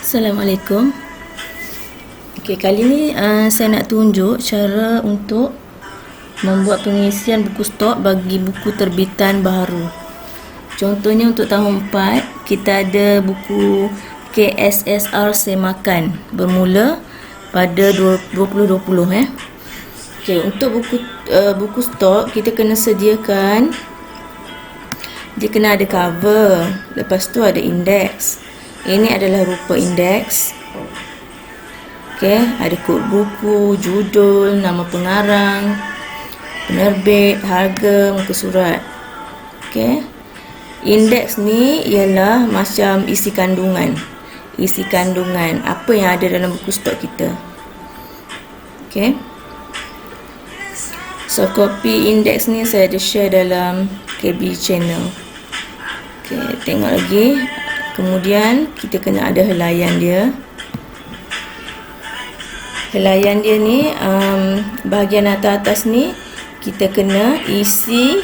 Assalamualaikum. Okey, kali ni saya nak tunjuk cara untuk membuat pengisian buku stok bagi buku terbitan baharu. Contohnya untuk tahun 4, kita ada buku KSSR Semakan bermula pada 2020 Okey, untuk buku stok kita kena sediakan, dia kena ada cover, lepas tu ada indeks. Ini adalah rupa indeks. Okey, ada kod buku, judul, nama pengarang, penerbit, harga, muka surat. Okey. Indeks ni ialah macam isi kandungan. Isi kandungan apa yang ada dalam buku stok kita. Okey. So, copy indeks ni saya ada share dalam KB channel. Okey, tengok lagi. Kemudian kita kena ada helaian dia. Helaian dia ni bahagian atas ni kita kena isi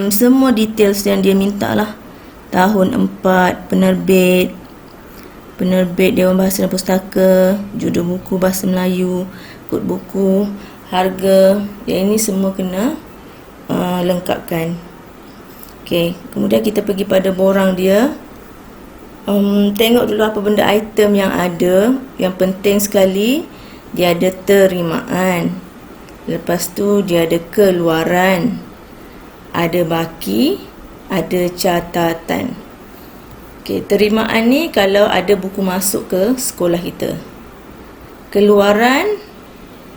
semua details yang dia minta lah. Tahun 4, penerbit Dewan Bahasa dan Pustaka, judul buku bahasa Melayu, kod buku, harga. Yang ini semua kena lengkapkan. Okey, kemudian kita pergi pada borang dia. Tengok dulu apa benda item yang ada. Yang penting sekali, dia ada terimaan. Lepas tu dia ada keluaran, ada baki, ada catatan. Okey, terimaan ni kalau ada buku masuk ke sekolah kita. Keluaran,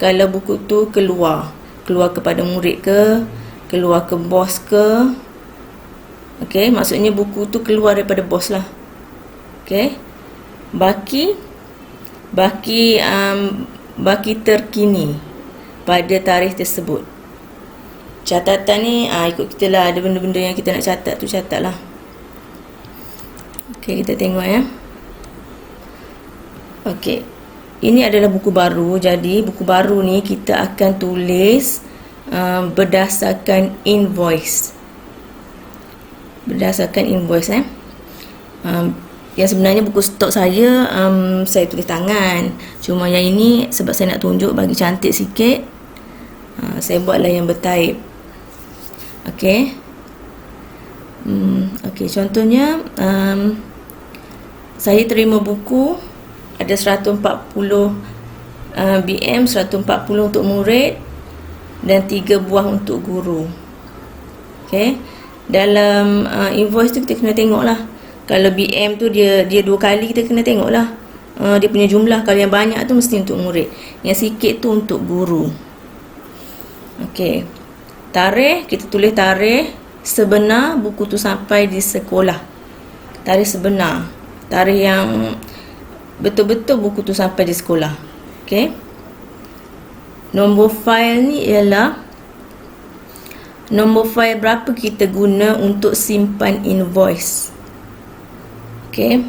kalau buku tu keluar kepada murid ke, keluar ke bos ke. Okey, maksudnya buku tu keluar daripada bos lah. Okey. Baki terkini pada tarikh tersebut. Catatan ni ikut kita lah, ada benda-benda yang kita nak catat tu catat lah. Okey, kita tengok ya. Okey, ini adalah buku baru. Jadi buku baru ni kita akan tulis berdasarkan invoice. Yang sebenarnya buku stok saya tulis tangan. Cuma yang ini sebab saya nak tunjuk bagi cantik sikit, saya buatlah yang bertaib. Okey. Okey, contohnya saya terima buku ada 140 BM, 140 untuk murid dan 3 buah untuk guru. Okey. Dalam invoice tu kita kena tengok lah. Kalau BM tu dia 2 kali, kita kena tengok lah dia punya jumlah. Kalau yang banyak tu mesti untuk murid, yang sikit tu untuk guru. Okey. Tarikh, kita tulis tarikh sebenar buku tu sampai di sekolah. Tarikh sebenar, tarikh yang betul-betul buku tu sampai di sekolah. Okey. Nombor fail ni ialah nombor fail berapa kita guna untuk simpan invoice. Okey.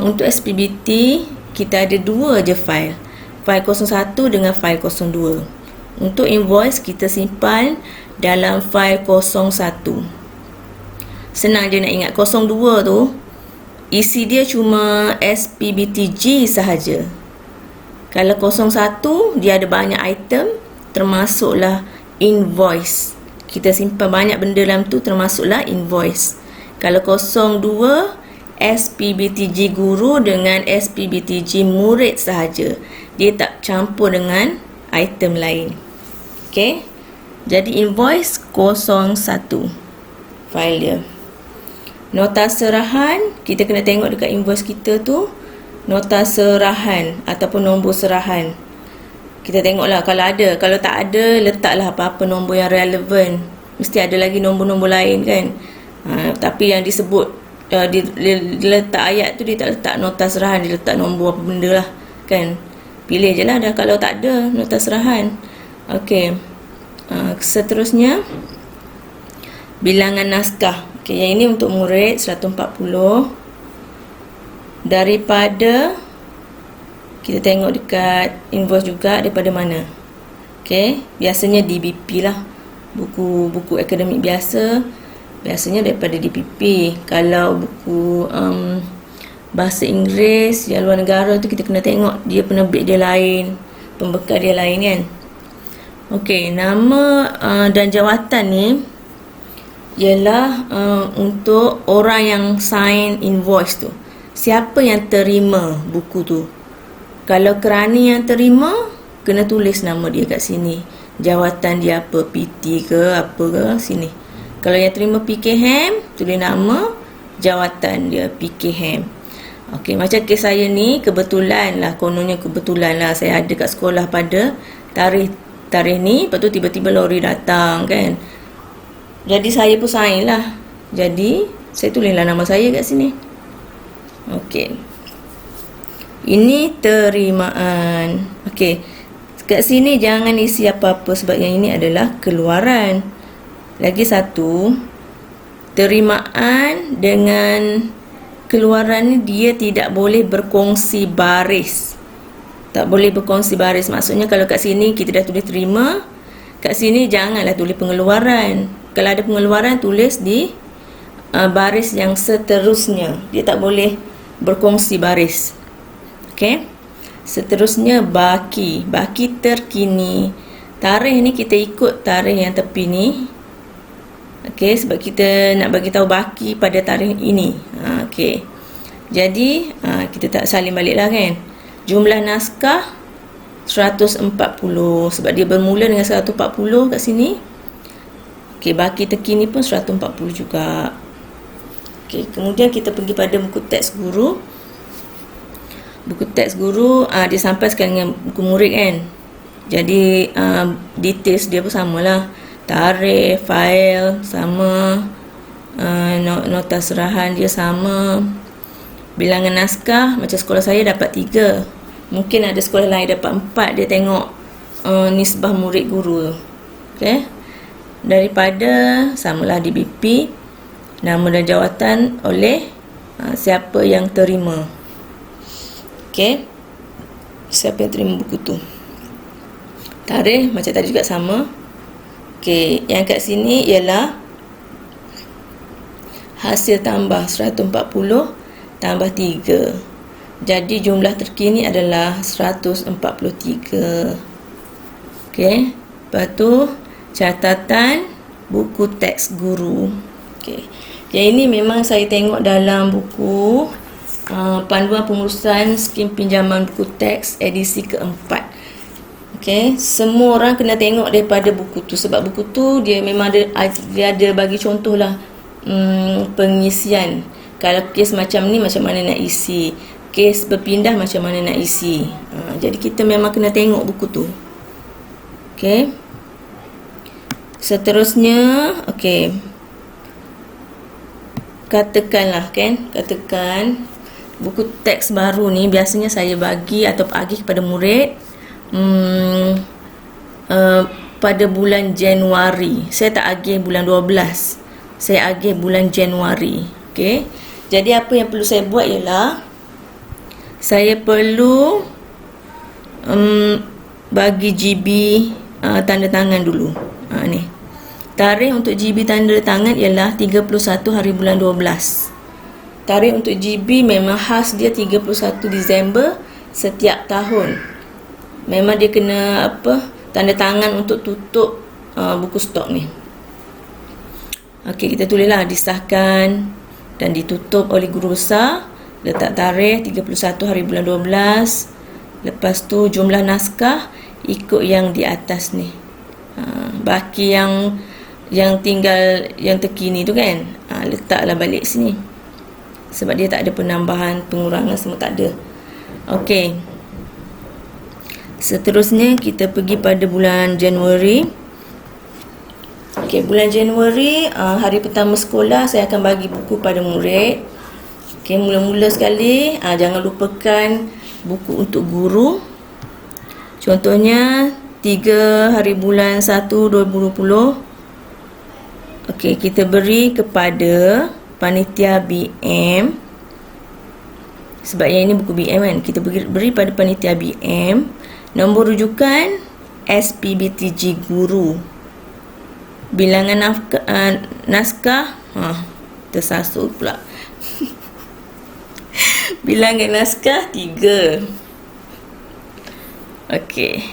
Untuk SPBT kita ada 2 je file 01 dengan file 02. Untuk invoice kita simpan dalam file 01. Senang je nak ingat. 02 tu isi dia cuma SPBTG sahaja. Kalau 01 dia ada banyak item, termasuklah invoice. Kita simpan banyak benda dalam tu, termasuklah invoice. Kalau 02 SPBTG guru dengan SPBTG murid sahaja. Dia tak campur dengan item lain. Okey. Jadi invoice 01 file dia. Nota serahan, kita kena tengok dekat invoice kita tu nota serahan ataupun nombor serahan. Kita tengoklah kalau ada. Kalau tak ada, letaklah apa-apa nombor yang relevan. Mesti ada lagi nombor-nombor lain kan. Tapi yang disebut dia letak ayat tu, dia tak letak nota serahan, dia letak nombor apa benda lah kan. Pilih je lah dah kalau tak ada nota serahan. Okey. Seterusnya bilangan naskah. Okey, yang ini untuk murid 140. Daripada kita tengok dekat invoice juga daripada mana. Okey, biasanya DBP lah. Buku akademik biasa biasanya daripada DPP. Kalau buku bahasa Inggeris yang luar negara tu, kita kena tengok dia penerbit dia lain, pembekal dia lain kan. Okey, nama dan jawatan ni ialah untuk orang yang sign invoice tu. Siapa yang terima buku tu? Kalau kerani yang terima, kena tulis nama dia kat sini. Jawatan dia apa, PT ke apa ke, sini. Kalau yang terima PKHAM, tulis nama, jawatan dia PKHAM. Okey, macam kes saya ni, kebetulan lah, kononnya kebetulan lah, saya ada kat sekolah pada tarikh ni, lepas tu tiba-tiba lori datang kan. Jadi saya pun sign lah. Jadi saya tulislah nama saya kat sini. Okey. Ini terimaan. Okey. Kat sini jangan isi apa-apa sebab yang ini adalah keluaran. Lagi satu, terimaan dengan keluaran ni dia tidak boleh berkongsi baris. Tak boleh berkongsi baris. Maksudnya kalau kat sini kita dah tulis terima, kat sini janganlah tulis pengeluaran. Kalau ada pengeluaran, tulis di baris yang seterusnya. Dia tak boleh berkongsi baris. Okey. Seterusnya baki. Baki terkini. Tarikh ni kita ikut tarikh yang tepi ni. Okey, sebab kita nak bagi tahu baki pada tarikh ini. Okey. Jadi, kita tak salin balik lah kan. Jumlah naskah 140 sebab dia bermula dengan 140 kat sini. Okey, baki terkini pun 140 juga. Okey, kemudian kita pergi pada buku teks guru. Buku teks guru dia sampaikan dengan buku murid kan. Jadi details dia pun samalah. Tarikh, fail sama, nota serahan dia sama. Bilangan naskah macam sekolah saya dapat 3. Mungkin ada sekolah lain dapat 4. Dia tengok nisbah murid guru. Okey. Daripada samalah DBP, nama dan jawatan oleh siapa yang terima. Okey. Siapa yang terima buku tu. Tarikh macam tadi juga sama. Okey, yang kat sini ialah hasil tambah 140 tambah 3. Jadi jumlah terkini adalah 143. Okey. Lepas tu catatan buku teks guru. Okey. Yang ini memang saya tengok dalam buku Panduan Pengurusan Skim Pinjaman Buku Teks edisi keempat. Okey, semua orang kena tengok daripada buku tu sebab buku tu dia memang ada bagi contoh lah pengisian. Kalau kes macam ni macam mana nak isi, kes berpindah macam mana nak isi. Jadi kita memang kena tengok buku tu. Okey. Seterusnya, okey. Katakanlah kan, buku teks baru ni biasanya saya bagi atau agih kepada murid pada bulan Januari. Saya tak agih bulan 12. Saya agih bulan Januari. Okey. Jadi apa yang perlu saya buat ialah saya perlu bagi GB tanda tangan dulu. Ni. Tarikh untuk GB tanda tangan ialah 31 hari bulan 12. Tarikh untuk GB memang khas dia 31 Disember setiap tahun. Memang dia kena tanda tangan untuk tutup buku stok ni. Okey, kita tulislah disahkan dan ditutup oleh guru besar. Letak tarikh 31 hari bulan 12. Lepas tu jumlah naskah ikut yang di atas ni. Baki yang tinggal yang terkini tu kan, letaklah balik sini. Sebab dia tak ada penambahan, pengurangan, semua tak ada. Okey. Seterusnya kita pergi pada bulan Januari. Okey, bulan Januari, hari pertama sekolah saya akan bagi buku pada murid. Okey, mula-mula sekali jangan lupakan buku untuk guru. Contohnya 3 hari bulan 1 2020. Okey, kita beri kepada panitia BM. Sebab yang ini buku BM kan, kita beri pada panitia BM. Nombor rujukan SPBTG guru. Bilangan naskah Tersasut pula. Bilangan naskah 3. Okey.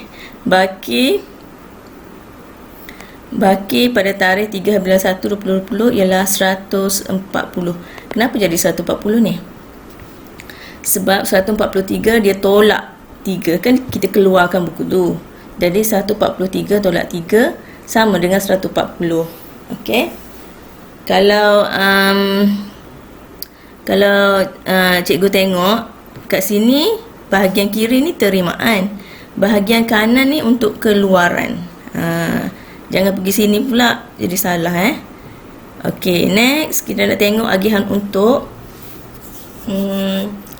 Baki pada tarikh 3 bulan 1 2020 ialah 140. Kenapa jadi 140 ni? Sebab 143 dia tolak 3, kan kita keluarkan buku tu. Jadi 143 tolak 3 sama dengan 140. Okey. Kalau cikgu tengok kat sini, bahagian kiri ni terimaan, bahagian kanan ni untuk keluaran. Jangan pergi sini pula, jadi salah Okey, next kita nak tengok agihan untuk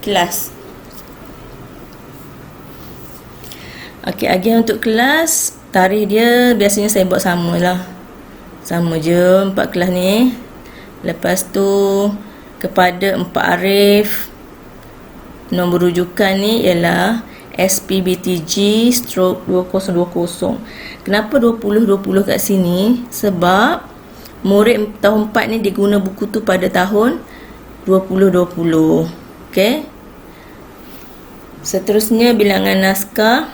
kelas. Okey, agihan untuk kelas, tarikh dia biasanya saya buat sama lah. Sama je 4 kelas ni. Lepas tu kepada 4 arif, nombor rujukan ni ialah SPBTG/2020. Kenapa 2020 kat sini? Sebab murid tahun 4 ni dia guna buku tu pada tahun 2020. Okey. Seterusnya bilangan naskah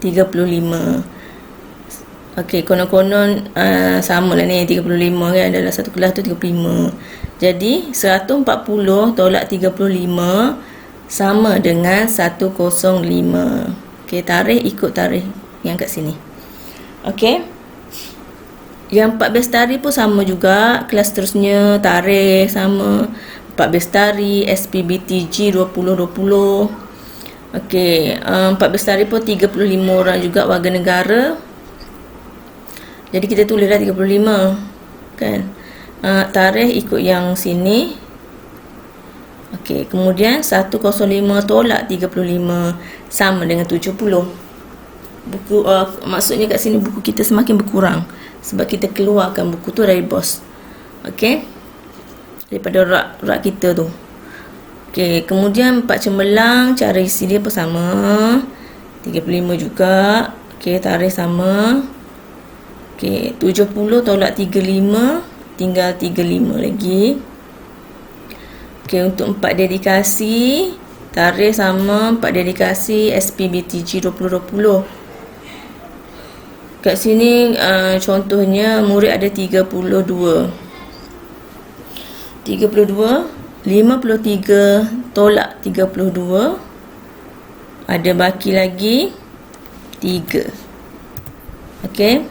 35. Okey, konon-konon sama lah ni 35 kan, dalam satu kelas tu 35. Jadi 140 tolak 35 sama dengan 105. Okey, tarikh ikut tarikh yang kat sini. Okey. Yang 14 tarikh pun sama juga, kelas seterusnya tarikh sama. 14 tarikh SPBTG 2020. Okey, 14 tarikh pun 35 orang juga warga negara. Jadi kita tulislah 35 kan. Tarikh ikut yang sini. Okey, kemudian 105 tolak 35 sama dengan 70. Buku maksudnya kat sini buku kita semakin berkurang sebab kita keluarkan buku tu dari bos. Okey. Daripada rak kita tu. Okey, kemudian 4 cemerlang, cara isi dia pun sama. 35 juga. Okey, tarikh sama. Okey, 70 tolak 35 tinggal 35 lagi. Okey, untuk 4 dedikasi, tarikh sama, 4 dedikasi SPBTG 2020. Kat sini contohnya murid ada 32. 53 tolak 32. Ada baki lagi 3. Okey.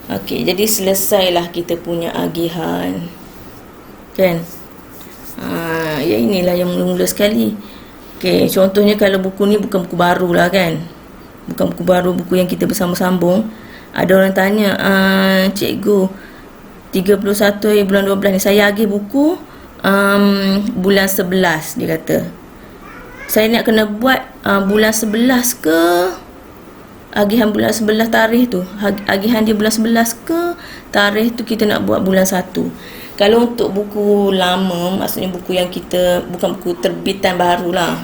Okey, jadi selesailah kita punya agihan. Kan? Ya inilah yang mula-mula sekali. Okey, contohnya kalau buku ni bukan buku baru lah kan. Bukan buku baru, buku yang kita bersambung-sambung. Ada orang tanya, cikgu, 31 bulan 12 ni saya agih buku bulan 11, dia kata. Saya nak kena buat bulan 11 ke? Agihan bulan 11 tarikh tu, agihan dia bulan 11 ke tarikh tu kita nak buat bulan 1. Kalau untuk buku lama, maksudnya buku yang kita, bukan buku terbitan baru lah,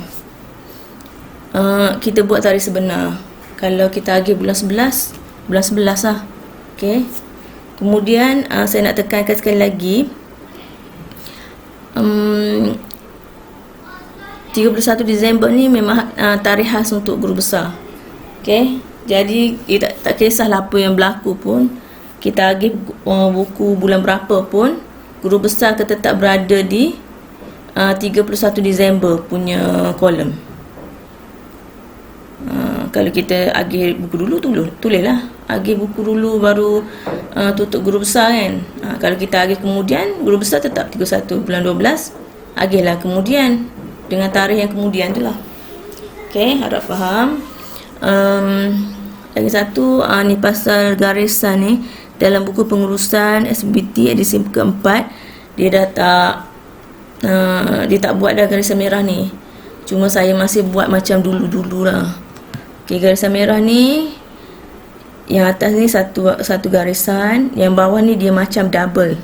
kita buat tarikh sebenar. Kalau kita agih bulan 11, bulan 11 lah. Okay. Kemudian saya nak tekankan sekali lagi, 31 Disember ni memang tarikh khas untuk guru besar. Okay. Jadi tak kisahlah apa yang berlaku pun, kita agih buku bulan berapa pun, guru besar akan tetap berada di 31 Disember punya kolom. Kalau kita agih buku dulu, tulislah agih buku dulu baru tutup guru besar kan. Kalau kita agih kemudian, guru besar tetap 31 bulan 12, agihlah kemudian dengan tarikh yang kemudian tu lah. Okay, harap faham. Lagi satu, ni pasal garisan ni dalam buku pengurusan SBT edisi keempat, dia dah dia tak buat dah garisan merah ni. Cuma saya masih buat macam dulu-dulu lah. Okay, garisan merah ni, yang atas ni satu garisan, yang bawah ni dia macam double.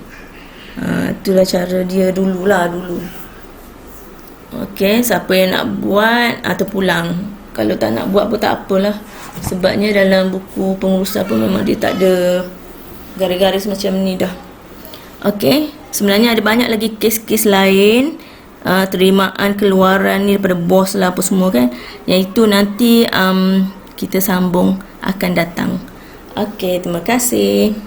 Itulah cara dia dulu. Okay, siapa yang nak buat terpulang. Kalau tak nak buat pun tak apalah. Sebabnya dalam buku pengurusan pun memang dia tak ada garis-garis macam ni dah. Okey, sebenarnya ada banyak lagi kes-kes lain, terimaan keluaran ni daripada bos lah apa semua kan, yang itu nanti kita sambung akan datang. Okey, terima kasih.